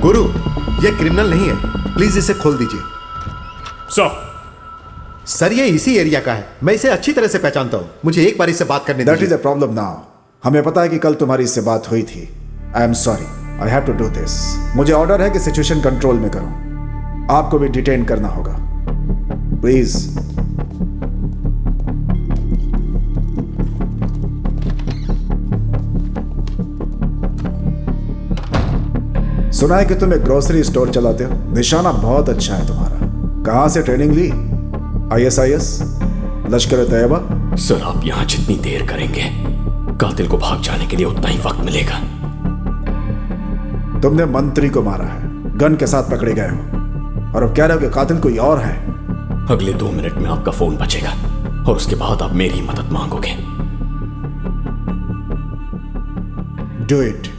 गुरु, ये क्रिमिनल नहीं है, प्लीज इसे खोल दीजिए। सर ये इसी एरिया का है, मैं इसे अच्छी तरह से पहचानता हूँ, मुझे एक बार इससे बात करने दीजिए। That is a problem now. हमें पता है कि कल तुम्हारी इससे बात हुई थी। I am sorry, I have to do this. मुझे ऑर्डर है कि सिचुएशन कंट्रोल में करो। आपको भी डिटेन करना होगा, प्लीज। सुना है कि तुम एक ग्रोसरी स्टोर चलाते हो। निशाना बहुत अच्छा है तुम्हारा। कहां से ट्रेनिंग ली? ISIS, लश्कर तैयबा? सर आप यहां जितनी देर करेंगे कातिल को भाग जाने के लिए उतना ही वक्त मिलेगा। तुमने मंत्री को मारा है, गन के साथ पकड़े गए हो, और अब कह रहे हो कि कातिल कोई और है। अगले 2 मिनट में आपका फोन बजेगा और उसके बाद आप मेरी मदद मांगोगे। Do it.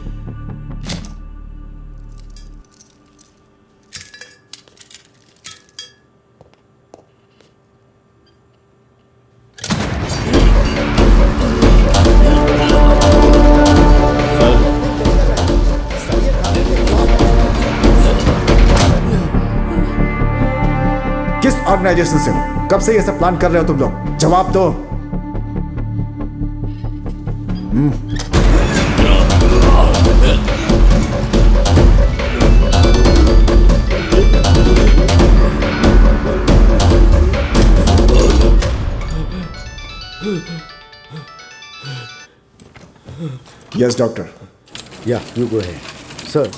किस ऑर्गेनाइजेशन से हो? कब से ये सब प्लान कर रहे हो तुम लोग? जवाब दो। Yes doctor. Yeah you go ahead. Sir,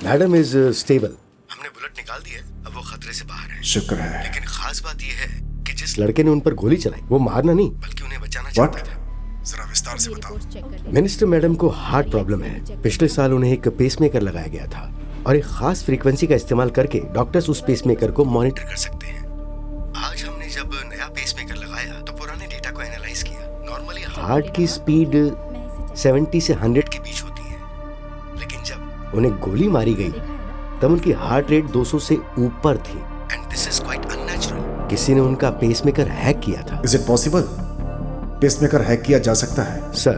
madam is stable. हमने बुलेट निकाल दी है, अब वो खतरे से बाहर है। शुक्र है। लेकिन खास बात यह है कि जिस लड़के ने उन पर गोली चलाई वो मारना नहीं बल्कि उन्हें बचाना What? चाहता था। जरा विस्तार से बताओ। मिनिस्टर मैडम को हार्ट प्रॉब्लम है। पिछले साल उन्हें एक पेसमेकर लगाया गया था और एक खास फ्रीक्वेंसी का इस्तेमाल करके डॉक्टर्स उस पेसमेकर को मॉनिटर कर सकते हैं। आज हमने जब नया पेसमेकर लगाया तो पुराने डेटा को एनालाइज किया। नॉर्मली हार्ट की स्पीड 70 से 100 के बीच होती है, लेकिन जब उन्हें गोली मारी गई तब उनकी हार्ट रेट 200 से ऊपर थी। And this is quite unnatural. किसी ने उनका पेसमेकर हैक किया था। Is it possible? Pacemaker hack किया जा सकता है? सर,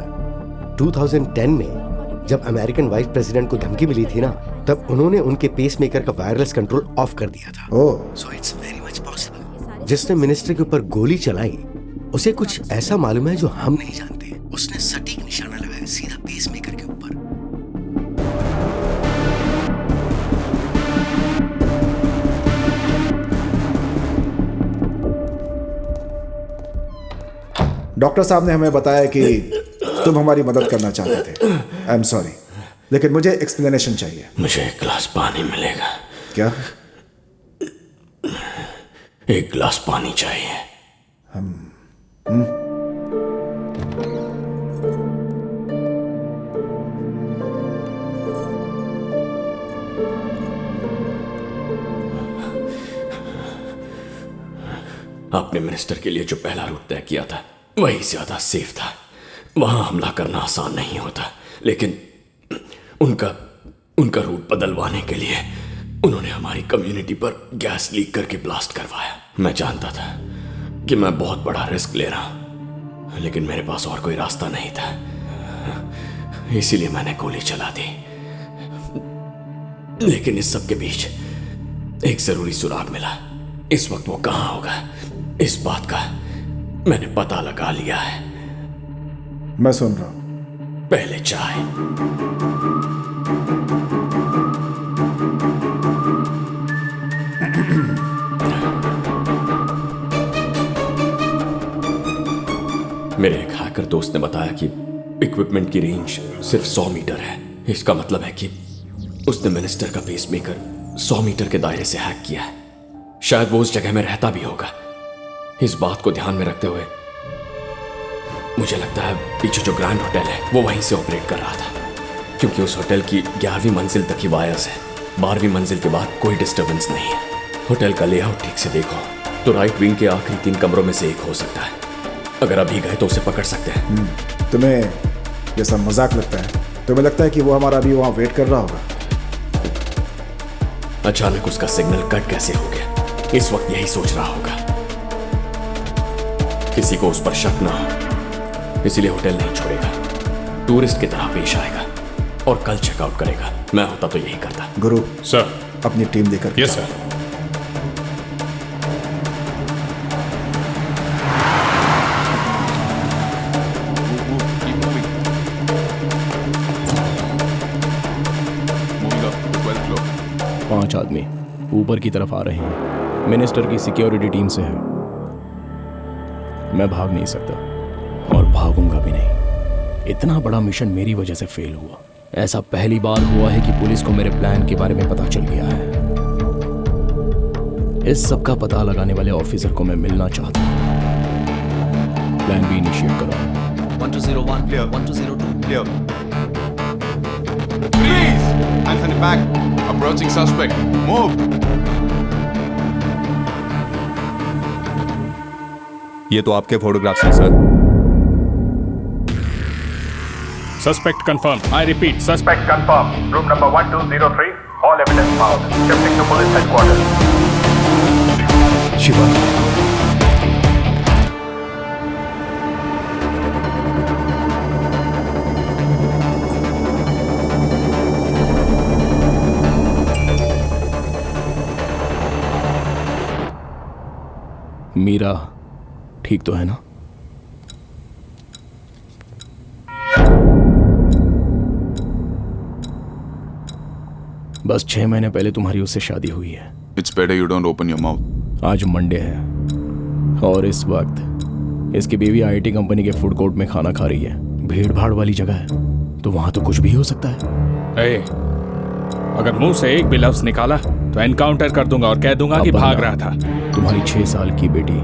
2010 में जब अमेरिकन वाइस प्रेसिडेंट को धमकी मिली थी ना, तब उन्होंने उनके पेसमेकर का वायरलेस कंट्रोल ऑफ कर दिया था। Oh, so it's very much possible. जिसने मिनिस्टर के ऊपर गोली चलाई उसे कुछ ऐसा मालूम है जो हम नहीं जानते। उसने सटीक निशाना लगाया सीधा पेसमेकर के ऊपर। डॉक्टर साहब ने हमें बताया कि तुम हमारी मदद करना चाहते थे। आई एम सॉरी, लेकिन मुझे एक्सप्लेनेशन चाहिए। मुझे एक गिलास पानी मिलेगा? क्या? एक गिलास पानी चाहिए। आपने मिनिस्टर के लिए जो पहला रूट तय किया था वही ज्यादा सेफ था। वहां हमला करना आसान नहीं होता, लेकिन उनका रूट बदलवाने के लिए उन्होंने हमारी कम्युनिटी पर गैस लीक करके ब्लास्ट करवाया। मैं जानता था कि मैं बहुत बड़ा रिस्क ले रहा हूं, लेकिन मेरे पास और कोई रास्ता नहीं था, इसीलिए मैंने गोली चला दी। लेकिन इस सब के बीच एक जरूरी सुराग मिला। इस वक्त वो कहां होगा इस बात का मैंने पता लगा लिया है। मैं सुन रहा हूं। पहले चाय। मेरे एक हैकर दोस्त ने बताया कि इक्विपमेंट की रेंज सिर्फ 100 मीटर है। इसका मतलब है कि उसने मिनिस्टर का पेसमेकर 100 मीटर के दायरे से हैक किया है। शायद वो उस जगह में रहता भी होगा। इस बात को ध्यान में रखते हुए मुझे लगता है पीछे जो ग्रैंड होटल है वो वहीं से ऑपरेट कर रहा था, क्योंकि उस होटल की 11वीं मंजिल तक ही वायर्स है। 12वीं मंजिल के बाद कोई डिस्टर्बेंस नहीं है। होटल का लेआउट ठीक से देखो तो राइट विंग के आखिरी 3 कमरों में से एक हो सकता है। अगर अभी गए तो उसे पकड़ सकते हैं। तुम्हें ये सब मजाक लगता है? तुम्हें लगता है कि वो हमारा अभी वहां वेट कर रहा होगा? अचानक उसका सिग्नल कट कैसे हो गया? इस वक्त यही सोच रहा होगा। किसी को उस पर शक ना हो, इसलिए होटल नहीं छोड़ेगा। टूरिस्ट की तरह पेश आएगा। और कल चेकआउट करेगा। मैं होता तो यही करता। गुरु, सर। अपनी टीम देकर yes sir. Keep moving. Moving up to 12th floor. 5 आदमी ऊपर की तरफ आ रहे हैं। मिनिस्टर की सिक्योरिटी टीम से है। मैं भाग नहीं सकता और भागूंगा भी नहीं। इतना बड़ा मिशन मेरी वजह से फेल हुआ। ऐसा पहली बार हुआ है कि पुलिस को मेरे प्लान के बारे में पता चल गया है। इस सब का पता लगाने वाले ऑफिसर को मैं मिलना चाहता हूँ। प्लान बी इनिशिएट करो। 1201 clear. 1202 Clear. Freeze! Hands on your back. Approaching suspect. Move. ये तो आपके फोटोग्राफ्स हैं sir. Suspect confirmed. I repeat, suspect. Suspect confirmed. Room number 1203. All evidence found. Shifting to police headquarters. Shiva, Meera ठीक तो है ना? बस 6 महीने पहले तुम्हारी उससे शादी हुई है। It's better you don't open your mouth. आज मंडे है और इस वक्त इसकी बीवी आईटी कंपनी के फूड कोर्ट में खाना खा रही है। भीड़ भाड़ वाली जगह है तो वहां तो कुछ भी हो सकता है। ए, अगर मुंह से एक भी लफ्ज निकाला तो एनकाउंटर कर दूंगा और कह दूंगा कि अब भाग बन्ना, रहा था। तुम्हारी 6 साल की बेटी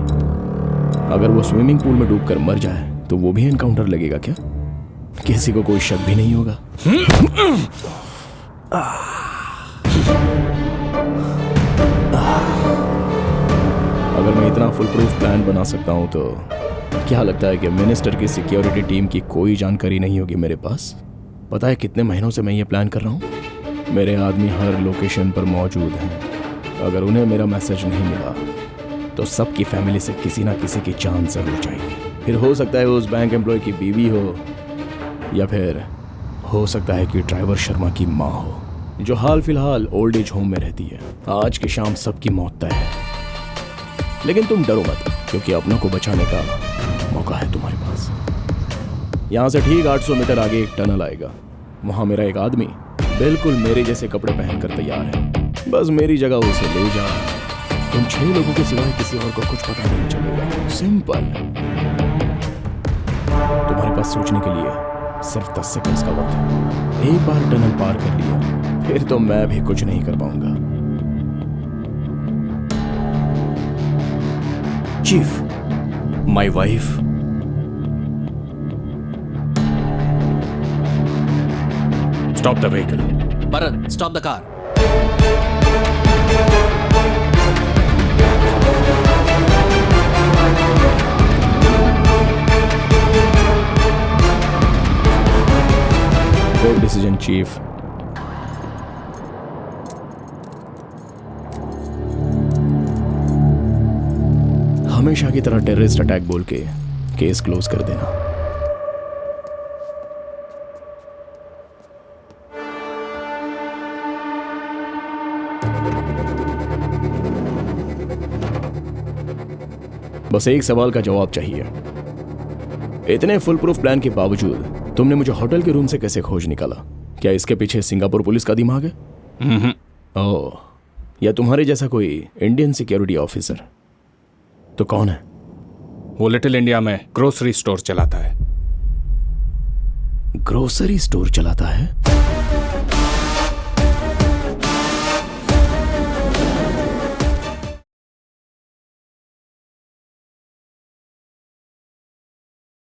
अगर वो स्विमिंग पूल में डूबकर मर जाए तो वो भी एनकाउंटर लगेगा क्या? किसी को कोई शक भी नहीं होगा। अगर मैं इतना फुल प्रूफ प्लान बना सकता हूं तो क्या लगता है कि मिनिस्टर की सिक्योरिटी टीम की कोई जानकारी नहीं होगी मेरे पास? पता है कितने महीनों से मैं ये प्लान कर रहा हूं? मेरे आदमी हर लोकेशन पर मौजूद हैं। अगर उन्हें मेरा मैसेज नहीं मिला तो सबकी फैमिली से किसी ना किसी की जान जरूर जाएगी। फिर हो सकता है वो उस बैंक एम्प्लॉय की बीवी हो या फिर हो सकता है कि ड्राइवर शर्मा की माँ हो जो हाल फिलहाल ओल्ड एज होम में रहती है। आज की शाम सबकी मौत तय है, लेकिन तुम डरो मत क्योंकि अपनों को बचाने का मौका है तुम्हारे पास। यहाँ से ठीक 800 मीटर आगे एक टनल आएगा। वहाँ मेरा एक आदमी बिल्कुल मेरे जैसे कपड़े पहनकर तैयार है। बस मेरी जगह उसे ले जा। तुम 6 लोगों के सिवाय किसी और को कुछ पता नहीं चलेगा। सिंपल। तुम्हारे पास सोचने के लिए सिर्फ 10 सेकंड्स का वक्त है। एक बार टनल पार कर लिया फिर तो मैं भी कुछ नहीं कर पाऊंगा। Chief, my wife stop the vehicle. Bharat, stop the car. Good decision chief. हमेशा की तरह टेररिस्ट अटैक बोल के केस क्लोज कर देना। बस एक सवाल का जवाब चाहिए। इतने फुल प्रूफ प्लान के बावजूद तुमने मुझे होटल के रूम से कैसे खोज निकाला? क्या इसके पीछे सिंगापुर पुलिस का दिमाग है? ओह, या तुम्हारे जैसा कोई इंडियन सिक्योरिटी ऑफिसर? तो कौन है? वो लिटिल इंडिया में ग्रोसरी स्टोर चलाता है। ग्रोसरी स्टोर चलाता है?